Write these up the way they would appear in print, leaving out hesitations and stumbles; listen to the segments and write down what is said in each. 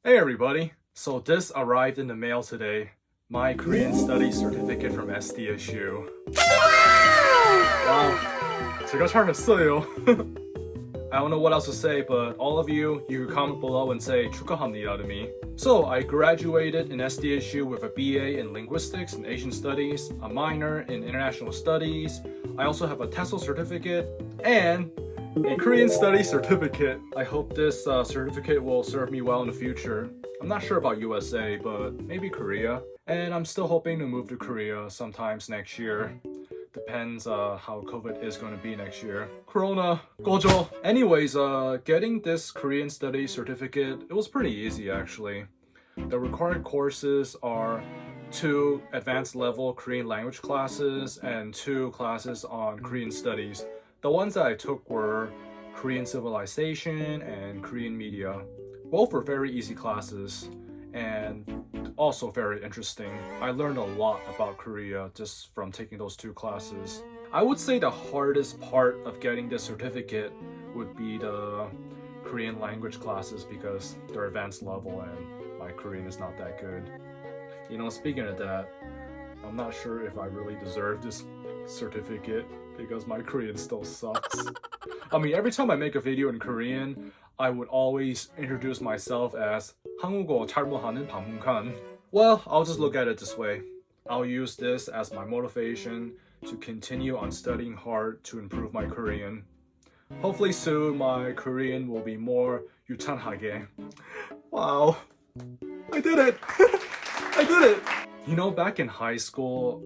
Hey everybody! So this arrived in the mail today. My Korean Studies certificate from SDSU. Wow, 제가 잘했어요. I don't know what else to say, but all of you can comment below and say 축하합니다 to me. So I graduated in SDSU with a BA in Linguistics and Asian Studies, a minor in International Studies. I also have a TESOL certificate and a Korean Studies certificate. I hope this certificate will serve me well in the future. I'm not sure about USA, but maybe Korea. And I'm still hoping to move to Korea sometimes next year. Depends how COVID is going to be next year. Corona, gojo. Anyways, getting this Korean Studies certificate, it was pretty easy actually. The required courses are 2 advanced level Korean language classes and 2 classes on Korean studies. The ones that I took were Korean civilization and Korean media. Both were very easy classes and also very interesting. I learned a lot about Korea just from taking those 2 classes. I would say the hardest part of getting this certificate would be the Korean language classes because they're advanced level and my Korean is not that good. You know, speaking of that, I'm not sure if I really deserve this certificate because my Korean still sucks. I mean, every time I make a video in Korean, I would always introduce myself as 한국어 잘못하는 방문관. Well, I'll just look at it this way. I'll use this as my motivation to continue on studying hard to improve my Korean. Hopefully soon my Korean will be more 유창하게. Wow, I did it! I did it! You know, back in high school,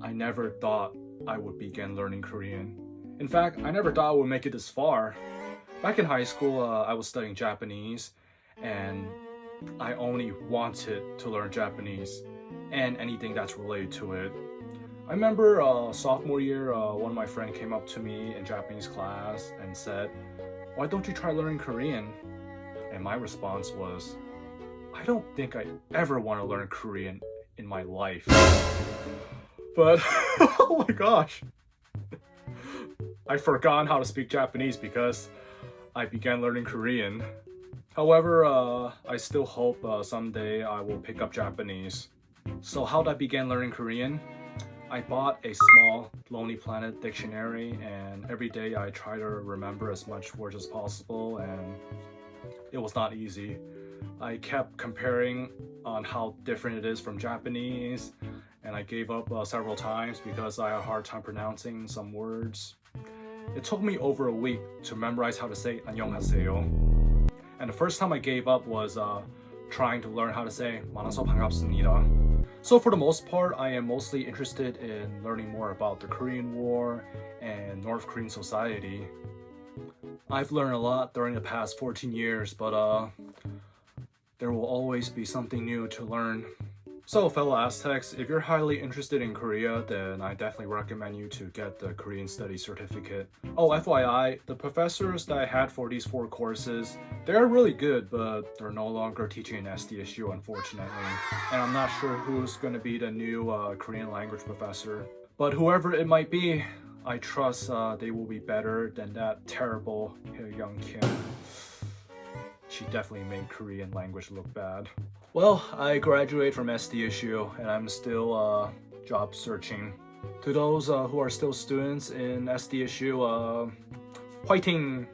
I never thought I would begin learning Korean. In fact, I never thought I would make it this far. Back in high school, I was studying Japanese, and I only wanted to learn Japanese and anything that's related to it. I remember sophomore year, one of my friends came up to me in Japanese class and said, "Why don't you try learning Korean?" And my response was, I don't think I ever want to learn Korean in my life. But, oh my gosh, I forgot how to speak Japanese because I began learning Korean. However, I still hope someday I will pick up Japanese. So how did I begin learning Korean? I bought a small Lonely Planet dictionary and every day I try to remember as much words as possible and it was not easy. I kept comparing on how different it is from Japanese and I gave up several times because I had a hard time pronouncing some words. It took me over a week to memorize how to say 안녕하세요. And the first time I gave up was trying to learn how to say 만나서 반갑습니다. So for the most part, I am mostly interested in learning more about the Korean War and North Korean society. I've learned a lot during the past 14 years, but there will always be something new to learn. So fellow Aztecs, if you're highly interested in Korea, then I definitely recommend you to get the Korean Studies certificate. Oh, FYI, the professors that I had for these 4 courses, they're really good, but they're no longer teaching in SDSU, unfortunately. And I'm not sure who's going to be the new Korean language professor. But whoever it might be, I trust they will be better than that terrible Young Kim. She definitely made Korean language look bad. Well, I graduated from SDSU and I'm still job searching. To those who are still students in SDSU, 화이팅!